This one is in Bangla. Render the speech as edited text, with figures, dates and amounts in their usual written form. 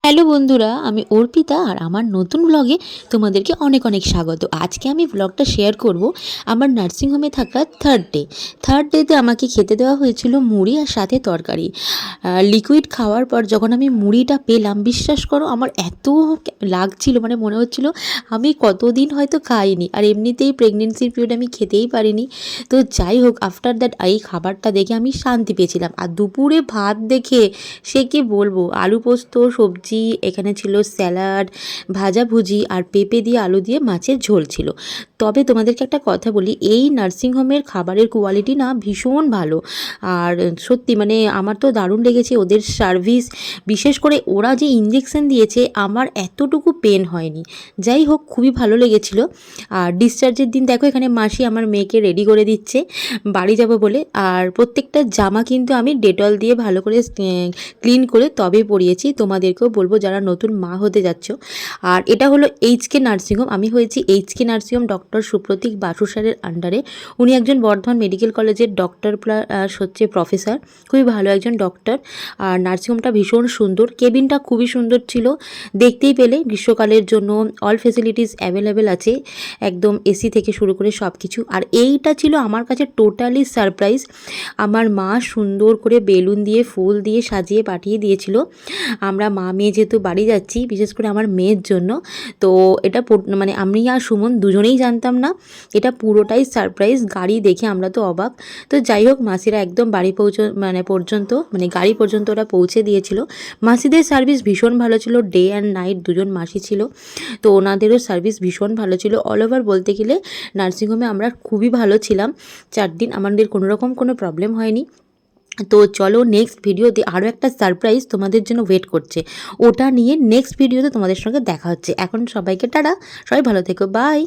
হ্যালো বন্ধুরা, আমি অর্পিতা আর আমার নতুন ব্লগে তোমাদেরকে অনেক অনেক স্বাগত। আজকে আমি ব্লগটা শেয়ার করব আমার নার্সিংহোমে থাকা থার্ড ডেতে আমাকে খেতে দেওয়া হয়েছিল মুড়ি আর সাথে তরকারি। লিকুইড খাওয়ার পর যখন আমি মুড়িটা পেলাম, বিশ্বাস করো আমার এত লাগছিল, মানে মনে হচ্ছিল আমি কতদিন হয়তো খাইনি। আর এমনিতেই প্রেগনেন্সির পিরিয়ড আমি খেতেই পারিনি। তো যাই হোক, আফটার দ্যাট এই খাবারটা দেখে আমি শান্তি পেয়েছিলাম। আর দুপুরে ভাত দেখে সে কি বলবো, আলু পোস্ত, সবজি, এখানে ছিল স্যালাড, ভাজাভুজি আর পেঁপে দিয়ে আলু দিয়ে মাছের ঝোল ছিল। তবে তোমাদেরকে একটা কথা বলি, এই নার্সিংহোমের খাবারের কোয়ালিটি না ভীষণ ভালো। আর সত্যি মানে আমার তো দারুণ লেগেছে ওদের সার্ভিস। বিশেষ করে ওরা যে ইঞ্জেকশন দিয়েছে আমার এতটুকু পেন হয়নি। যাই হোক, খুবই ভালো লেগেছিল। আর ডিসচার্জের দিন দেখো এখানে মাসি আমার মেয়েকে রেডি করে দিচ্ছে বাড়ি যাব বলে। আর প্রত্যেকটা জামা কিন্তু আমি ডেটল দিয়ে ভালো করে ক্লিন করে তবে পরিয়েছি। তোমাদেরকেও বলবো যারা নতুন মা হতে যাচ্ছ। আর এটা হলো এইচকে নার্সিংহোম। আমি হয়েছি HK nursing home doctor Supratik Basu স্যারের আন্ডারে। উনি একজন বর্ধমান মেডিকেল কলেজের ডক্টর প্লাস হচ্ছে প্রফেসর, খুবই ভালো একজন ডক্টর। আর নার্সিংহোমটা ভীষণ সুন্দর, কেবিনটা খুবই সুন্দর ছিল। দেখতেই পেলে গ্রীষ্মকালের জন্য অল ফেসিলিটিস অ্যাভেলেবেল আছে, একদম এসি থেকে শুরু করে সব কিছু। আর এইটা ছিল আমার কাছে টোটালি সারপ্রাইজ। আমার মা সুন্দর করে বেলুন দিয়ে ফুল দিয়ে সাজিয়ে পাঠিয়ে দিয়েছিল। আমরা মা মেয়ে যেহেতু বাড়ি যাচ্ছি, বিশেষ করে আমার মেয়ের জন্য, তো এটা মানে আমি আর সুমন দুজনেই জানতাম না। এটা পুরোটাই সারপ্রাইজ। গাড়ি দেখে আমরা তো অবাক। তো যাই হোক, মাসিরা একদম বাড়ি পর্যন্ত মানে গাড়ি পর্যন্ত ওরা পৌঁছে দিয়েছিল। মাসিদের সার্ভিস ভীষণ ভালো ছিল, ডে অ্যান্ড নাইট দুজন মাসি ছিল। তো ওনাদেরও সার্ভিস ভীষণ ভালো ছিল। অল ওভার বলতে গেলে নার্সিংহোমে আমরা খুবই ভালো ছিলাম। 4 দিন আমাদের কোনোরকম কোনো প্রবলেম হয়নি। তো চলো, নেক্সট ভিডিওতে আরও একটা সারপ্রাইজ তোমাদের জন্য ওয়েট করছে। ওটা নিয়ে নেক্সট ভিডিওতে তোমাদের সঙ্গে দেখা হচ্ছে। এখন সবাইকে টাটা, সবাই ভালো থেকো, বাই।